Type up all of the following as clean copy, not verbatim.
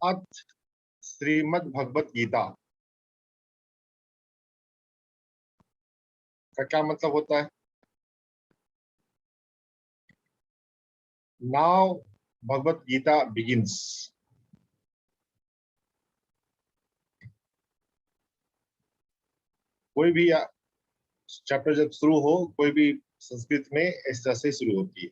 अथ श्रीमद् भगवत गीता का क्या मतलब होता है? Now Bhagavad Gita begins. कोई भी चैप्टर जब शुरू हो, कोई भी संस्कृत में इस तरह से शुरू होती है।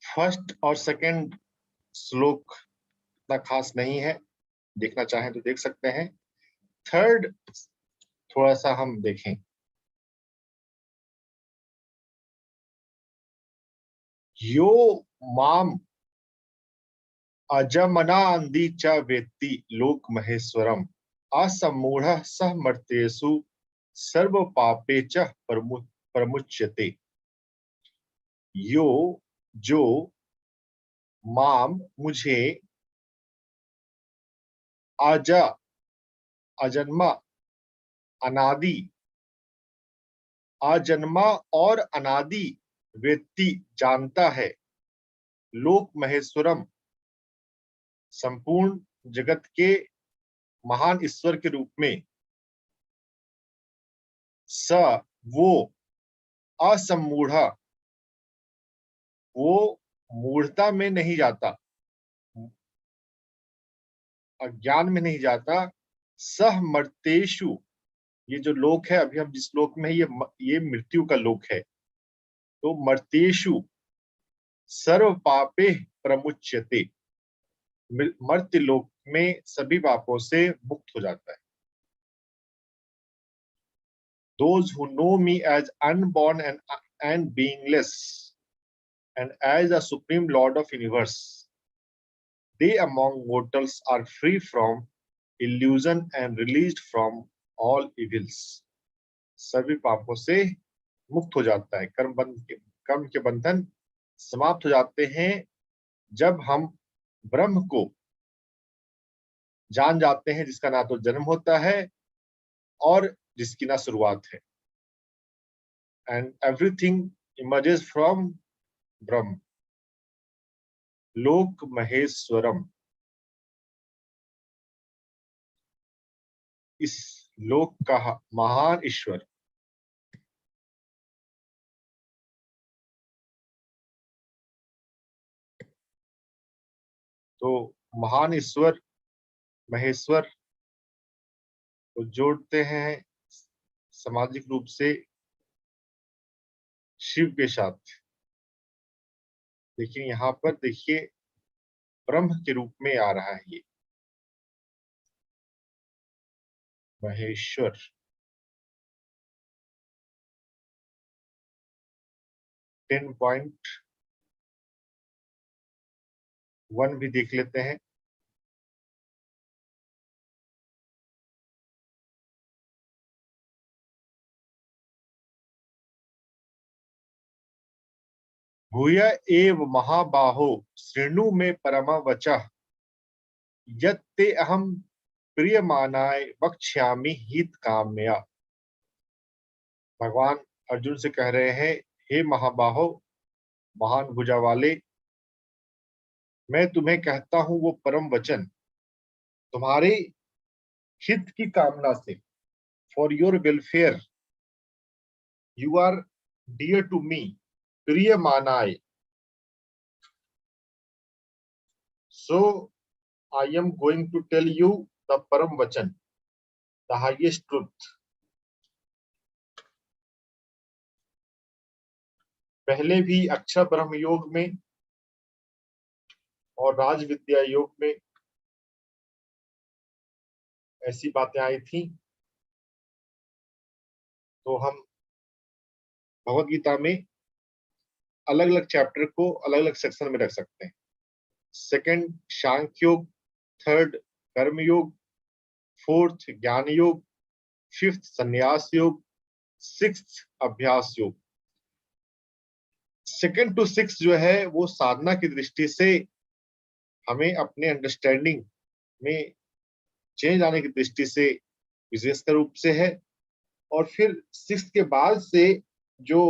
फर्स्ट और सेकंड श्लोक इतना खास नहीं है, देखना चाहें तो देख सकते हैं। थर्ड थोड़ा सा हम देखें। यो माम अजमनांदी च वेत्ति लोक महेश्वरम असमूढ़ सह मर्त्येषु सर्व पापे च प्रमुच्यते। यो जो माम मुझे आजा अजन्मा अनादि अजन्मा और अनादि व्यक्ति जानता है, लोक महेश्वरम संपूर्ण जगत के महान ईश्वर के रूप में, स वो असमूढ़ वो मूढ़ता में नहीं जाता, अज्ञान में नहीं जाता। सह मर्तेषु, ये जो लोक है, अभी हम जिस लोक में है, ये मृत्यु का लोक है। तो मर्तेषु सर्व पापे प्रमुच्यते, मर्त्य लोक में सभी पापों से मुक्त हो जाता है। Those who know me as unborn and beingless and as a supreme lord of universe, they among mortals are free from illusion and released from all evils. सभी पापों से मुक्त हो जाता है, कर्म के बंधन समाप्त हो जाते हैं जब हम ब्रह्म को जान जाते हैं, जिसका ना तो जन्म होता है और जिसकी ना शुरुआत है। And everything emerges from ब्रह्म, लोक महेश्वरम, इस लोक का महान ईश्वर। तो महान ईश्वर महेश्वर को जोड़ते हैं सामाजिक रूप से शिव के साथ। देखिए यहाँ पर, देखिए ब्रह्म के रूप में आ रहा है ये महेश्वर। 10.1 भी देख लेते हैं। भूय एव महाबाहो शृणु में परमा वचः यत्ते अहम प्रियमानाय वक्ष्यामि हित काम्या। भगवान अर्जुन से कह रहे हैं, हे महाबाहो, महान भुजा वाले, मैं तुम्हें कहता हूं वो परम वचन तुम्हारे हित की कामना से, for your welfare, you are dear to me, प्रिय मानाय, so I am going to tell you the परम वचन, द हाईएस्ट ट्रुथ। पहले भी अक्षर ब्रह्म योग में और राज विद्या योग में ऐसी बातें आई थी। तो हम भगवत गीता में अलग अलग चैप्टर को अलग अलग सेक्शन में रख सकते हैं। सेकंड सांख्य योग, थर्ड कर्म योग, फोर्थ ज्ञान योग, फिफ्थ संन्यास योग, सिक्स्थ अभ्यास योग। सेकंड टू सिक्स जो है वो साधना की दृष्टि से हमें अपने अंडरस्टैंडिंग में चेंज आने की दृष्टि से विशेषकर रूप से है। और फिर सिक्स के बाद से जो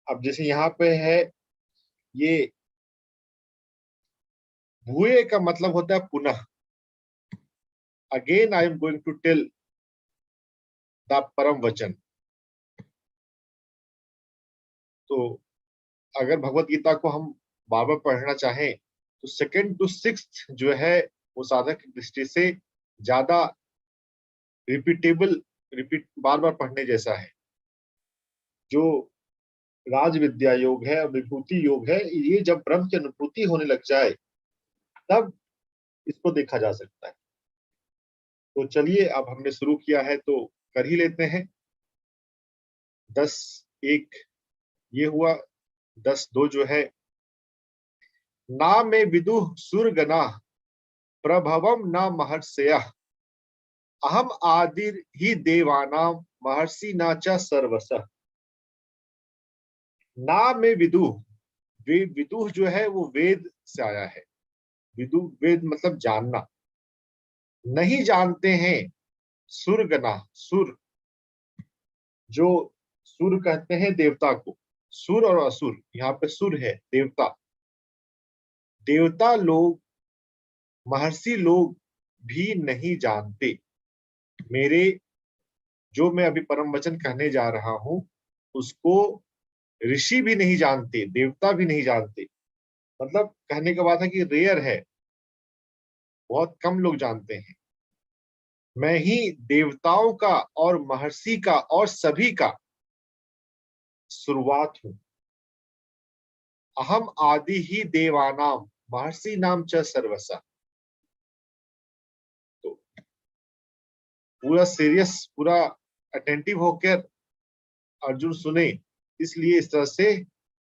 अब जैसे यहाँ पे है, ये भूये का मतलब होता है पुनः। Again I am going to tell the परम वचन। तो अगर भगवत गीता को हम बार बार पढ़ना चाहें तो सेकंड टू सिक्स्थ जो है वो साधक की दृष्टि से ज्यादा रिपीट बार बार पढ़ने जैसा है। जो राज विद्या योग है और विभूति योग है, ये जब ब्रह्म की अनुभूति होने लग जाए तब इसको देखा जा सकता है। तो चलिए, अब हमने शुरू किया है तो कर ही लेते हैं। 10-1 ये हुआ। 10-2 जो है, ना में विदुः सुरगना प्रभवम न महर्षयः, अहम आदिर ही देवानाम महर्षि न च सर्वसः। ना में विदुः, विदुः जो है वो वेद से आया है। विदुः वेद मतलब जानना। नहीं जानते हैं सुरगना, सुर, जो सुर कहते हैं देवता को। सुर और असुर, यहाँ पे सुर है देवता। देवता लोग, महर्षि लोग भी नहीं जानते मेरे, जो मैं अभी परम वचन कहने जा रहा हूं उसको ऋषि भी नहीं जानते, देवता भी नहीं जानते। मतलब कहने का बात है कि रेयर है, बहुत कम लोग जानते हैं। मैं ही देवताओं का और महर्षि का और सभी का शुरुआत हूं। अहम आदि ही देवानाम महर्षि नाम च सर्वसा। तो पूरा सीरियस, पूरा अटेंटिव होकर अर्जुन सुने, इसलिए इस तरह से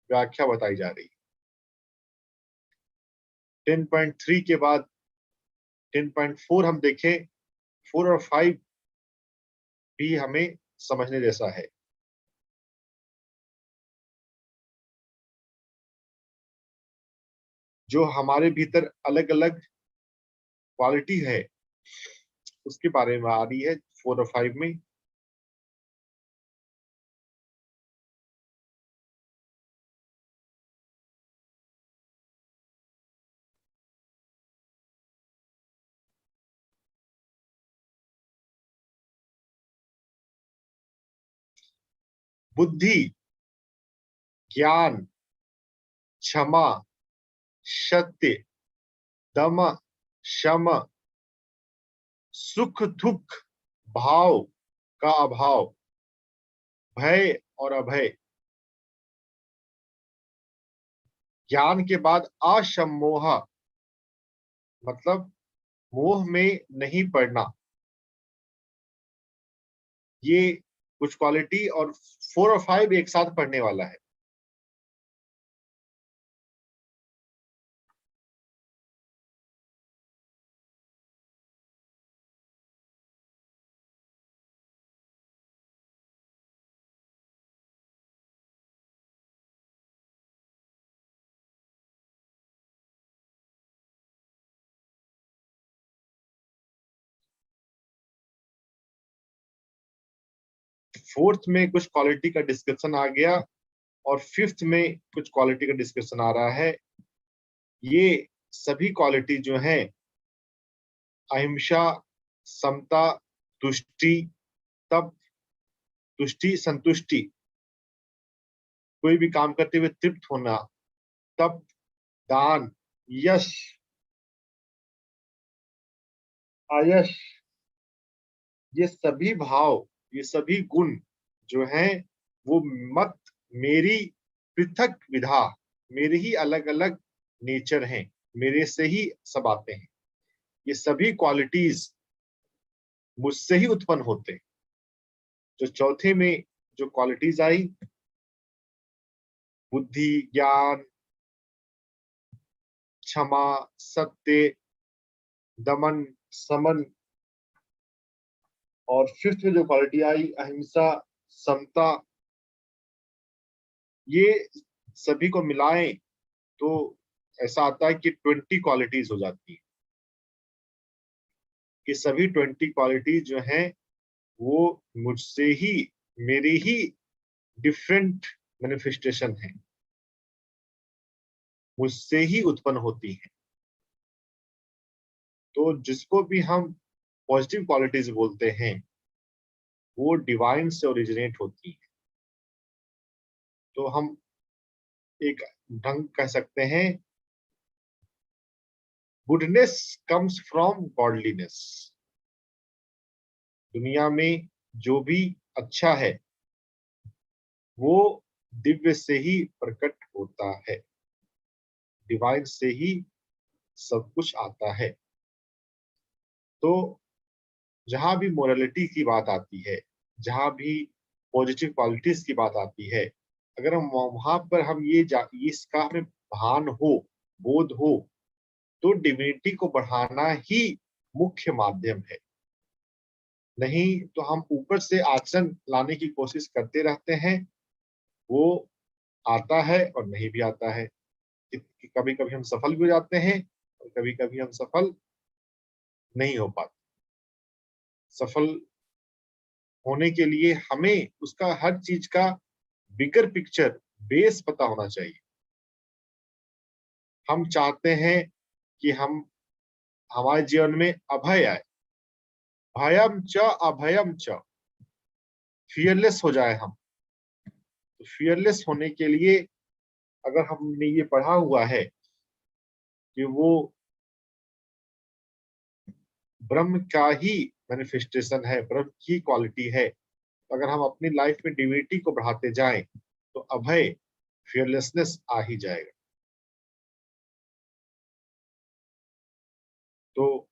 व्याख्या बताई जा रही है। 10.3 के बाद 10.4 हम देखें। 4 और 5 भी हमें समझने जैसा है। जो हमारे भीतर अलग अलग क्वालिटी है उसके बारे में आ रही है 4 और 5 में। बुद्धि, ज्ञान, क्षमा, सत्य, दम, शम, सुख दुख, भाव का अभाव, भय और अभय। ज्ञान के बाद असम्मोह, मतलब मोह में नहीं पड़ना। ये कुछ क्वालिटी, और 4 और 5 एक साथ पढ़ने वाला है। फोर्थ में कुछ क्वालिटी का डिस्कशन आ गया और फिफ्थ में कुछ क्वालिटी का डिस्कशन आ रहा है। ये सभी क्वालिटी जो हैं, अहिंसा, समता, तुष्टि, तप, तुष्टि संतुष्टि, कोई भी काम करते हुए तृप्त होना, तप, दान, यश, आयश, ये सभी भाव, ये सभी गुण जो हैं वो मत मेरी पृथक विधा, मेरे ही अलग अलग नेचर हैं, मेरे से ही सब आते हैं। ये सभी क्वालिटीज मुझसे ही उत्पन्न होते हैं। जो चौथे में जो क्वालिटीज आई, बुद्धि, ज्ञान, क्षमा, सत्य, दमन, समन, और फिफ्थ में जो क्वालिटी आई अहिंसा, समता, ये सभी को मिलाएं तो ऐसा आता है कि 20 क्वालिटीज हो जाती है। कि सभी 20 क्वालिटीज जो हैं वो मुझसे ही, मेरी ही डिफरेंट मैनिफेस्टेशन है, मुझसे ही उत्पन्न होती है। तो जिसको भी हम पॉजिटिव क्वालिटीज बोलते हैं वो डिवाइन से ओरिजिनेट होती है। तो हम एक ढंग कह सकते हैं, गुडनेस कम्स फ्रॉम गॉडलीनेस। दुनिया में जो भी अच्छा है वो दिव्य से ही प्रकट होता है, डिवाइन से ही सब कुछ आता है। तो जहां भी मोरालिटी की बात आती है, जहां भी पॉजिटिव क्वालिटीज की बात आती है, अगर हम वहां पर हम ये इसका हमें भान हो, बोध हो, तो डिविनिटी को बढ़ाना ही मुख्य माध्यम है। नहीं तो हम ऊपर से आचरण लाने की कोशिश करते रहते हैं, वो आता है और नहीं भी आता है। कभी कभी हम सफल भी हो जाते हैं और कभी कभी हम सफल नहीं हो पाते। सफल होने के लिए हमें उसका हर चीज का बिगर पिक्चर, बेस पता होना चाहिए। हम चाहते हैं कि हम हमारे जीवन में अभय आए, भयम च अभयम च, फियरलेस हो जाए हम। तो फियरलेस होने के लिए अगर हमने ये पढ़ा हुआ है कि वो ब्रह्म का ही मैनिफेस्टेशन है, ब्रह्म की क्वालिटी है, तो अगर हम अपनी लाइफ में डिविनिटी को बढ़ाते जाएं तो अभय, फियरलेसनेस आ ही जाएगा। तो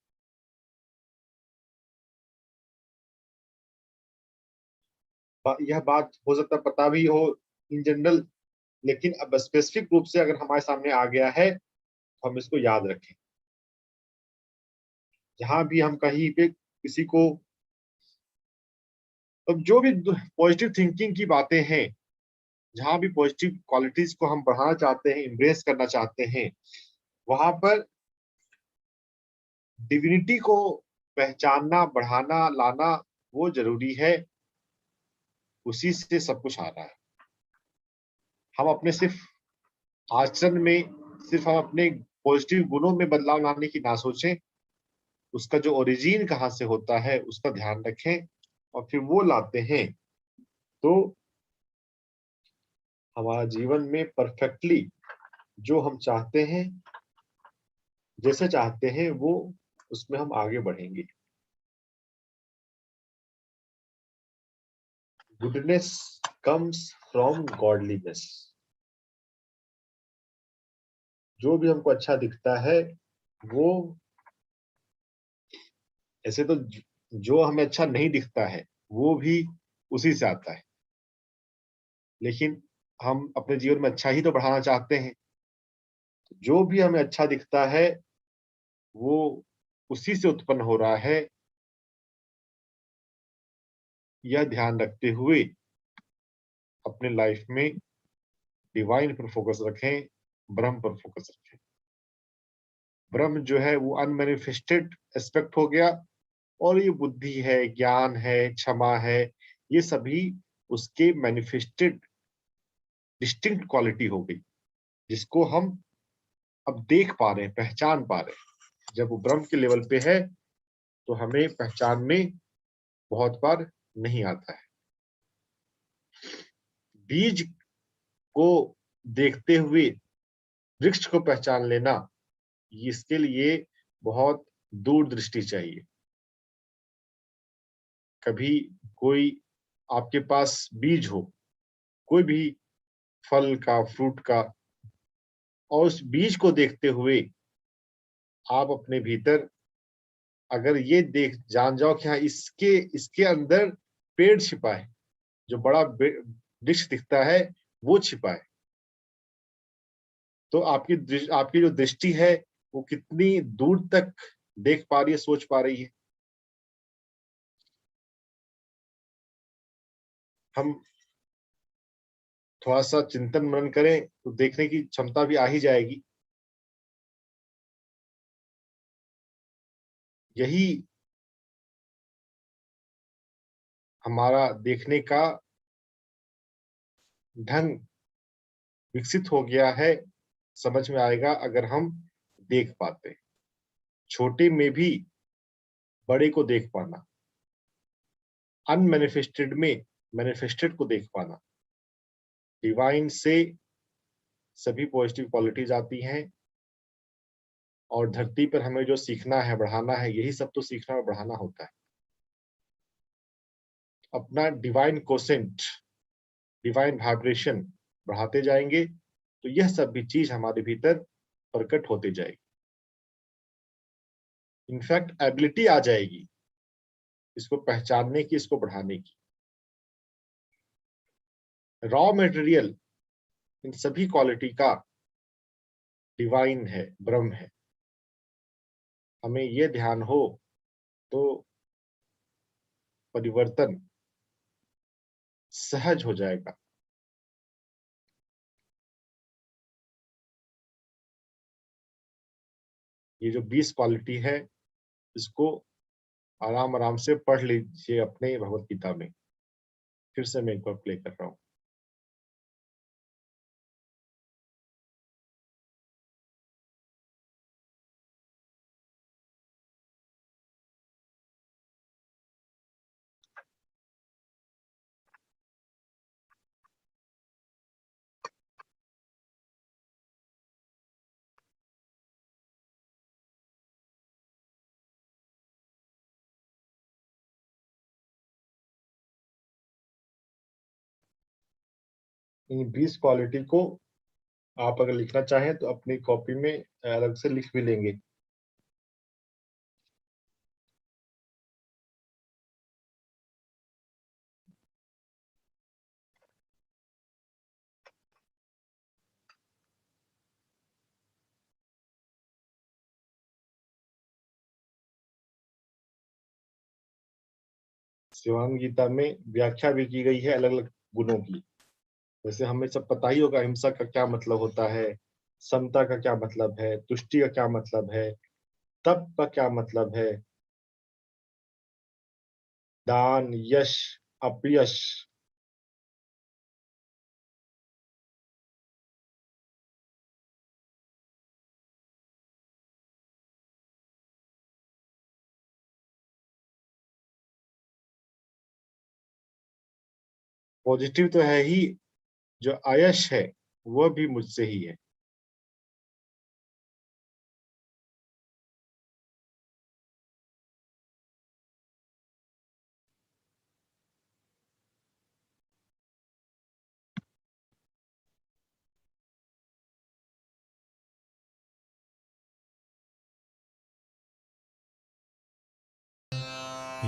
यह बात हो सकता है पता भी हो इन जनरल, लेकिन अब स्पेसिफिक रूप से अगर हमारे सामने आ गया है तो हम इसको याद रखें। जहां भी हम कहीं पे किसी को, अब जो भी पॉजिटिव थिंकिंग की बातें हैं, जहां भी पॉजिटिव क्वालिटीज को हम बढ़ाना चाहते हैं, इम्ब्रेस करना चाहते हैं, वहां पर डिविनिटी को पहचानना, बढ़ाना, लाना वो जरूरी है। उसी से सब कुछ आ रहा है। हम अपने सिर्फ आचरण में, सिर्फ हम अपने पॉजिटिव गुणों में बदलाव लाने की ना सोचें, उसका जो ओरिजिन कहाँ से होता है उसका ध्यान रखें और फिर वो लाते हैं तो हमारा जीवन में परफेक्टली जो हम चाहते हैं, जैसे चाहते हैं वो, उसमें हम आगे बढ़ेंगे। Goodness comes from godliness. जो भी हमको अच्छा दिखता है वो, ऐसे तो जो हमें अच्छा नहीं दिखता है वो भी उसी से आता है, लेकिन हम अपने जीवन में अच्छा ही तो बढ़ाना चाहते हैं। जो भी हमें अच्छा दिखता है वो उसी से उत्पन्न हो रहा है। यह ध्यान रखते हुए अपने लाइफ में डिवाइन पर फोकस रखें, ब्रह्म पर फोकस रखें। ब्रह्म जो है वो अनमैनिफेस्टेड एस्पेक्ट हो गया, और ये बुद्धि है, ज्ञान है, क्षमा है, ये सभी उसके मैनिफेस्टेड डिस्टिंक्ट क्वालिटी हो गई, जिसको हम अब देख पा रहे हैं, पहचान पा रहे हैं। जब वो ब्रह्म के लेवल पे है तो हमें पहचान में बहुत बार नहीं आता है। बीज को देखते हुए वृक्ष को पहचान लेना, इसके लिए बहुत दूरदृष्टि चाहिए। कभी कोई आपके पास बीज हो, कोई भी फल का, फ्रूट का, और उस बीज को देखते हुए आप अपने भीतर अगर ये देख जान जाओ कि हाँ, इसके इसके अंदर पेड़ छिपा है, जो बड़ा वृक्ष दिखता है वो छिपा है, तो आपकी जो दृष्टि है वो कितनी दूर तक देख पा रही है, सोच पा रही है। हम थोड़ा सा चिंतन मनन करें तो देखने की क्षमता भी आ ही जाएगी। यही हमारा देखने का ढंग विकसित हो गया है, समझ में आएगा अगर हम देख पाते। छोटे में भी बड़े को देख पाना, अनमैनिफेस्टेड में मैनिफेस्टेड को देख पाना, डिवाइन से सभी पॉजिटिव क्वालिटीज आती हैं, और धरती पर हमें जो सीखना है, बढ़ाना है, यही सब तो सीखना और बढ़ाना होता है। अपना डिवाइन कोसेंट, डिवाइन वाइब्रेशन बढ़ाते जाएंगे तो यह सब भी चीज हमारे भीतर प्रकट होते जाएगी। इनफैक्ट एबिलिटी आ जाएगी इसको पहचानने की, इसको बढ़ाने की। रॉ मटेरियल इन सभी क्वालिटी का डिवाइन है, ब्रह्म है। हमें ये ध्यान हो तो परिवर्तन सहज हो जाएगा। ये जो 20 क्वालिटी है, इसको आराम आराम से पढ़ लीजिए अपने भगवत गीता में। फिर से मैं एक बार प्ले कर रहा हूँ। इन 20 क्वालिटी को आप अगर लिखना चाहें तो अपनी कॉपी में अलग से लिख भी लेंगे। शिवानंद गीता में व्याख्या भी की गई है अलग अलग गुणों की। वैसे हमें सब पता ही होगा हिंसा का क्या मतलब होता है, समता का क्या मतलब है, तुष्टि का क्या मतलब है, तप का क्या मतलब है, दान, यश, अपयश। पॉजिटिव तो है ही, जो आयश है वह भी मुझसे ही है।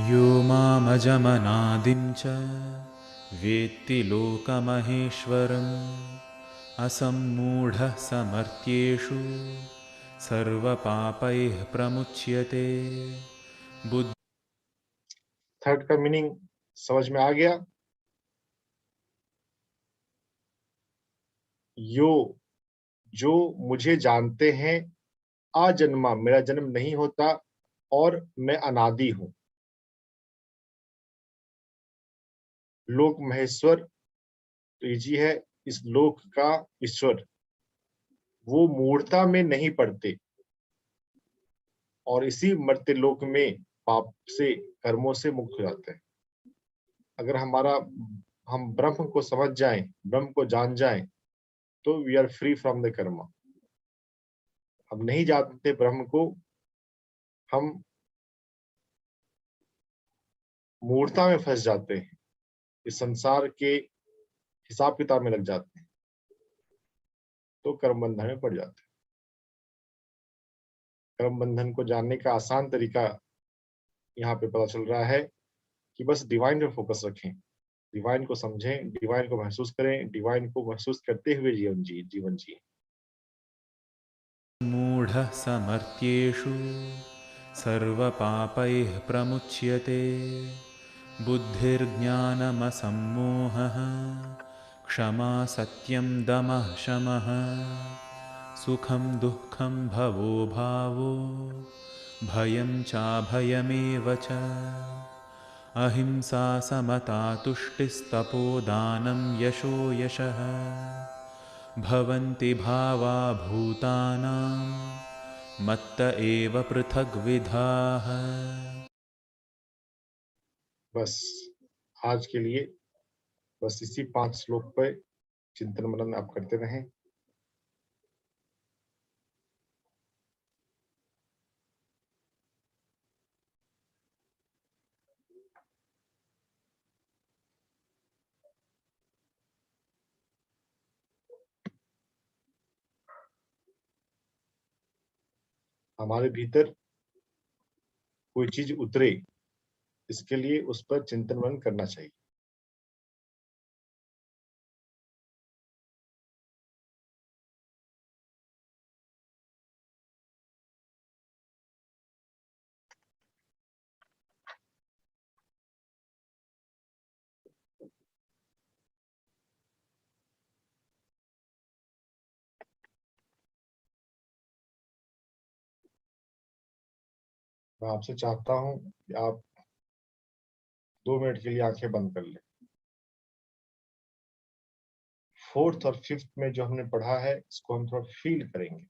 यो मामजमनादिं च वेत्ति लोकमहेश्वरम् असम्मूढः समर्थ्येषु सर्वपापैः प्रमुच्यते। बुद्ध थर्ड का मीनिंग समझ में आ गया? यो, जो मुझे जानते हैं, आजन्मा, मेरा जन्म नहीं होता और मैं अनादि हूं। लोक महेश्वर, तो ये है इस लोक का ईश्वर। वो मूढ़ता में नहीं पड़ते और इसी मर्त्य लोक में पाप से, कर्मों से मुक्त हो जाते हैं। अगर हम ब्रह्म को समझ जाएं, ब्रह्म को जान जाएं, तो we are free from the karma. हम नहीं जानते ब्रह्म को, हम मूर्खता में फंस जाते हैं, इस संसार के हिसाब किताब में लग जाते हैं, तो कर्म बंधन में पड़ जाते हैं। कर्म बंधन को जानने का आसान तरीका यहाँ पे पता चल रहा है कि बस डिवाइन पे फोकस रखें, डिवाइन को समझें, डिवाइन को महसूस करें, डिवाइन को महसूस करते हुए जीवन जिए। मूढ़ः समर्थ्येषु सर्वपापैः प्रमुच्यते बुद्धिर्ज्ञानमसम्मोहः क्षमा सत्यं दमः शमः सुखं दुःखं भवो भावो भयं चाभयमेव च अहिंसा समता तुष्टिस्तपोदानं यशो यशः भवन्ति भावा भूतानां मत्त एव पृथग्विधाः। बस आज के लिए बस इसी 5 श्लोक पे चिंतन मनन आप करते रहें। हमारे भीतर कोई चीज उतरे, इसके लिए उस पर चिंतन मनन करना चाहिए। मैं आपसे चाहता हूं कि आप 2 मिनट के लिए आंखें बंद कर लें। 4th और 5th में जो हमने पढ़ा है, इसको हम थोड़ा फील करेंगे।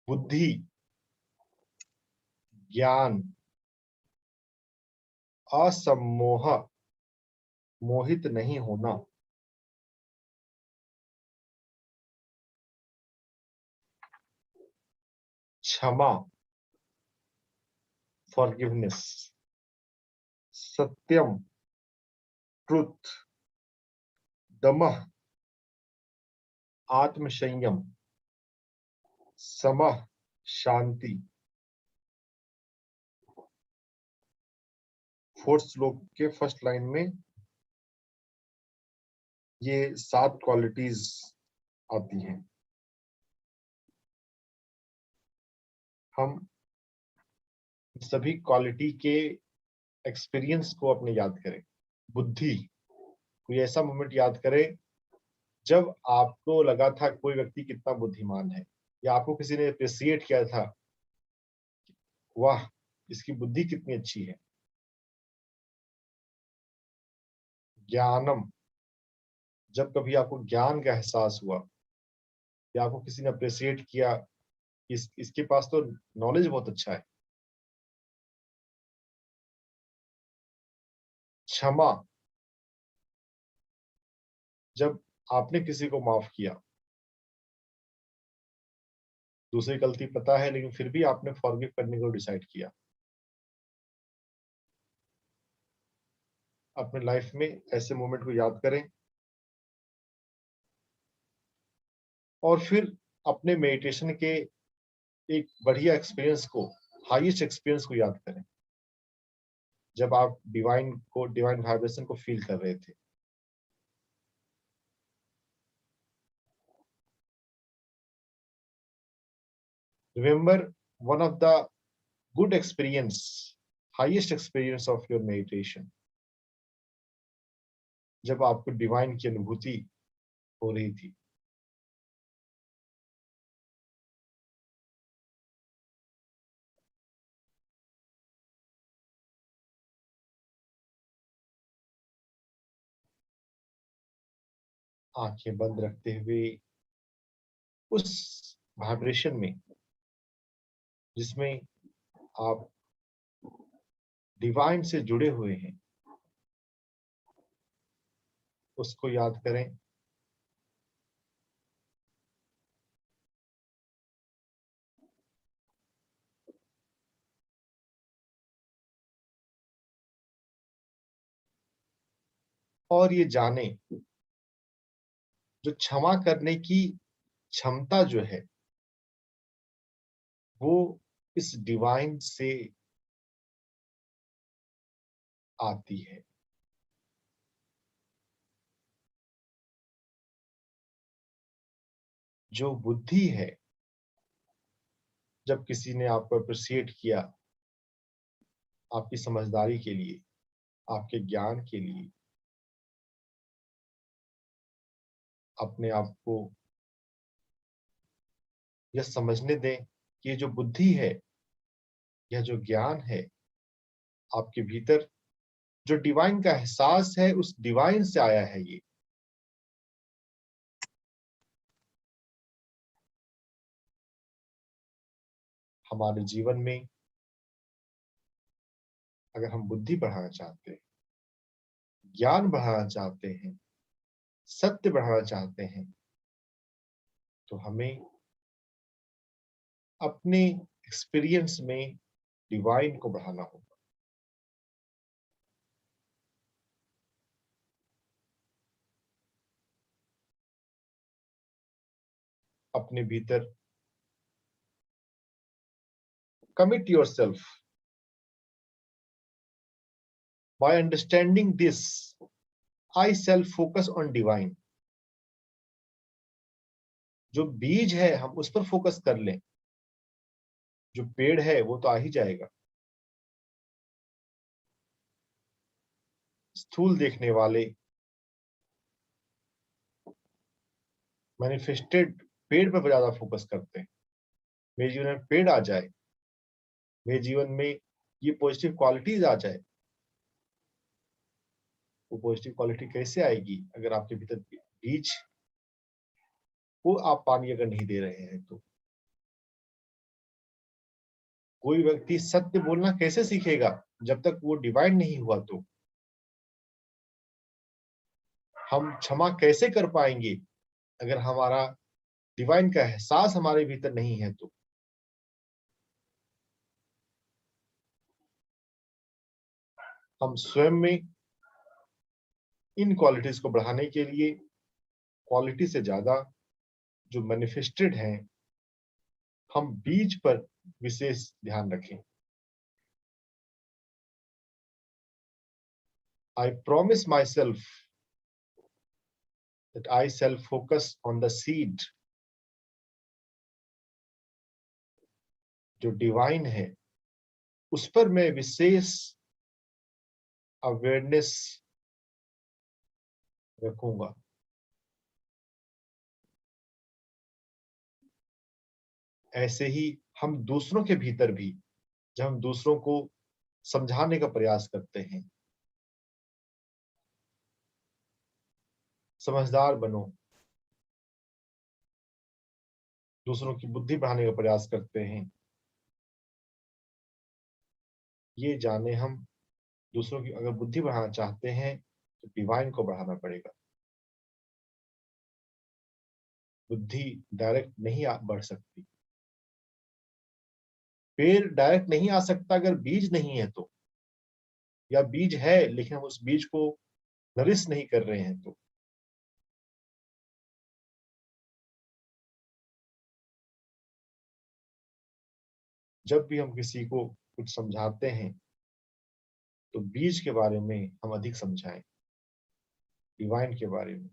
बुद्धि, ज्ञान, असम्मोह, मोहित नहीं होना, क्षमा, फॉरगिवनेस, सत्यम, ट्रुथ, दमः, आत्मसंयम, समः, शांति। 4th श्लोक के फर्स्ट लाइन में ये 7 क्वालिटीज आती हैं। हम सभी क्वालिटी के एक्सपीरियंस को अपने याद करें। बुद्धि, कोई ऐसा मोमेंट याद करें जब आपको लगा था कोई व्यक्ति कितना बुद्धिमान है, या आपको किसी ने अप्रिशिएट किया था, वाह इसकी बुद्धि कितनी अच्छी है। ज्ञानम, जब कभी आपको ज्ञान का एहसास हुआ, या आपको किसी ने अप्रिशिएट किया, इसके पास तो नॉलेज बहुत अच्छा है। क्षमा, जब आपने किसी को माफ किया, दूसरी गलती पता है लेकिन फिर भी आपने फॉरगिव करने को डिसाइड किया। अपने लाइफ में ऐसे मोमेंट को याद करें और फिर अपने मेडिटेशन के एक बढ़िया एक्सपीरियंस को, हाईएस्ट एक्सपीरियंस को याद करें जब आप डिवाइन वाइब्रेशन को फील कर रहे थे। Remember one of the good experience, highest experience of your meditation, जब आपको डिवाइन की अनुभूति हो रही थी। आंखें बंद रखते हुए उस वाइब्रेशन में जिसमें आप डिवाइन से जुड़े हुए हैं, उसको याद करें। और ये जाने जो क्षमा करने की क्षमता जो है वो इस डिवाइन से आती है। जो बुद्धि है, जब किसी ने आपको अप्रिशिएट किया आपकी समझदारी के लिए, आपके ज्ञान के लिए, अपने आप को यह समझने दें कि ये जो बुद्धि है, यह जो ज्ञान है आपके भीतर, जो डिवाइन का एहसास है उस डिवाइन से आया है। ये हमारे जीवन में अगर हम बुद्धि बढ़ाना चाहते हैं, ज्ञान बढ़ाना चाहते हैं, सत्य बढ़ाना चाहते हैं, तो हमें अपने एक्सपीरियंस में डिवाइन को बढ़ाना होगा। अपने भीतर commit yourself by understanding this. I self focus on divine. जो बीज है हम उस पर फोकस कर लें, जो पेड़ है वो तो आ ही जाएगा। स्थूल देखने वाले मैनिफेस्टेड पेड़ पर ज्यादा फोकस करते हैं। मेरे जीवन में पेड़ आ जाए, मेरे जीवन में ये पॉजिटिव क्वालिटीज आ जाए। वो पॉजिटिव क्वालिटी कैसे आएगी? अगर आपके भीतर बीज को आप पानी अगर नहीं दे रहे हैं तो। कोई व्यक्ति सत्य बोलना कैसे सीखेगा जब तक वो डिवाइन नहीं हुआ? तो हम क्षमा कैसे कर पाएंगे अगर हमारा डिवाइन का एहसास हमारे भीतर नहीं है? तो हम स्वयं में इन क्वालिटीज को बढ़ाने के लिए क्वालिटी से ज्यादा जो मैनिफेस्टेड हैं, हम बीज पर विशेष ध्यान रखें। I promise myself that I shall focus on the seed. जो डिवाइन है उस पर मैं विशेष अवेयरनेस रखूंगा। ऐसे ही हम दूसरों के भीतर भी, जब हम दूसरों को समझाने का प्रयास करते हैं, समझदार बनो, दूसरों की बुद्धि बढ़ाने का प्रयास करते हैं, ये जाने हम दूसरों की अगर बुद्धि बढ़ाना चाहते हैं तो डिवाइन को बढ़ाना पड़ेगा। बुद्धि डायरेक्ट नहीं बढ़ सकती। पेड़ डायरेक्ट नहीं आ सकता अगर बीज नहीं है तो, या बीज है लेकिन हम उस बीज को नरिश नहीं कर रहे हैं तो। जब भी हम किसी को कुछ समझाते हैं तो बीज के बारे में हम अधिक समझाएं, डिवाइन के बारे में।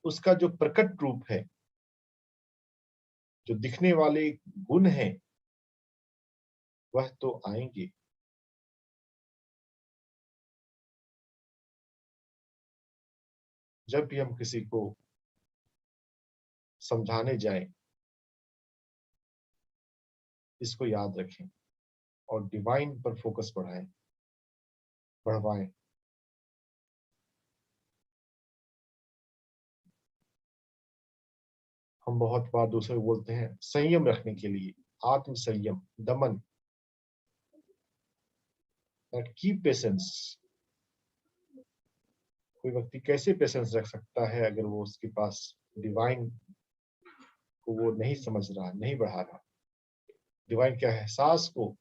उसका जो प्रकट रूप है, जो दिखने वाले गुण हैं, वह तो आएंगे। जब भी हम किसी को समझाने जाएं, इसको याद रखें और डिवाइन पर फोकस बढ़वाएं। हम बहुत बार दूसरे को बोलते हैं संयम रखने के लिए, आत्म संयम, दमन, दैट कीप पेशेंस। कोई व्यक्ति कैसे पेशेंस रख सकता है अगर वो उसके पास डिवाइन को वो नहीं समझ रहा, नहीं बढ़ा रहा, डिवाइन के एहसास को।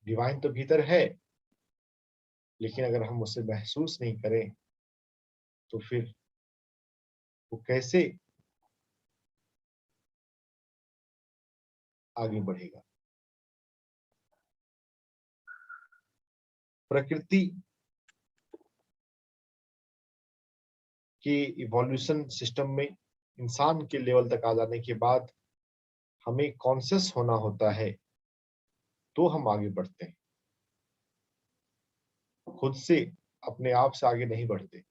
डिवाइन तो भीतर है, लेकिन अगर हम उसे महसूस नहीं करें तो फिर वो कैसे आगे बढ़ेगा। प्रकृति के इवोल्यूशन सिस्टम में इंसान के लेवल तक आ जाने के बाद हमें कॉन्शियस होना होता है, तो हम आगे बढ़ते हैं। खुद से, अपने आप से आगे नहीं बढ़ते।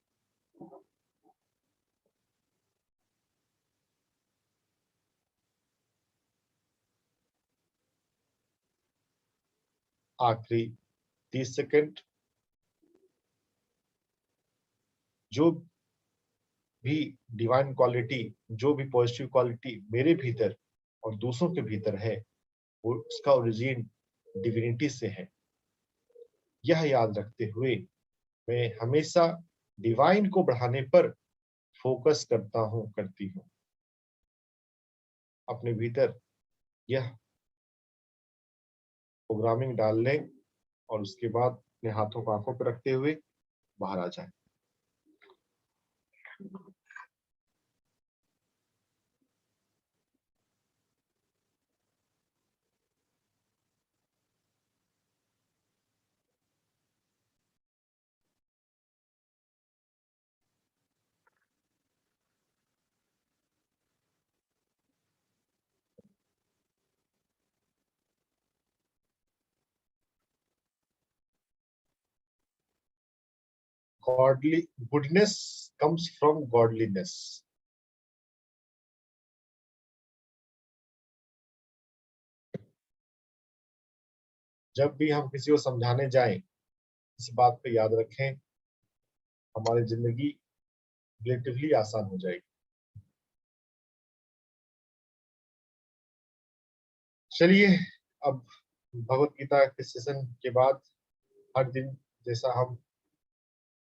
आखिरी 30 सेकंड, जो भी डिवाइन क्वालिटी, जो भी पॉजिटिव क्वालिटी मेरे भीतर और दूसरों के भीतर है, वो उसका ओरिजिन डिविनिटी से है। यह याद रखते हुए मैं हमेशा डिवाइन को बढ़ाने पर फोकस करती हूँ। अपने भीतर यह प्रोग्रामिंग डाल लें और उसके बाद अपने हाथों को आंखों पर रखते हुए बाहर आ जाए। Godly goodness comes from godliness. जब भी हम किसी को समझाने जाएं, इस बात पे याद रखें, हमारी जिंदगी रिलेटिवली आसान हो जाएगी। चलिए, अब भगवत गीता के सेशन के बाद हर दिन जैसा हम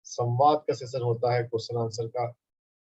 संवाद का सेशन होता है, क्वेश्चन आंसर का,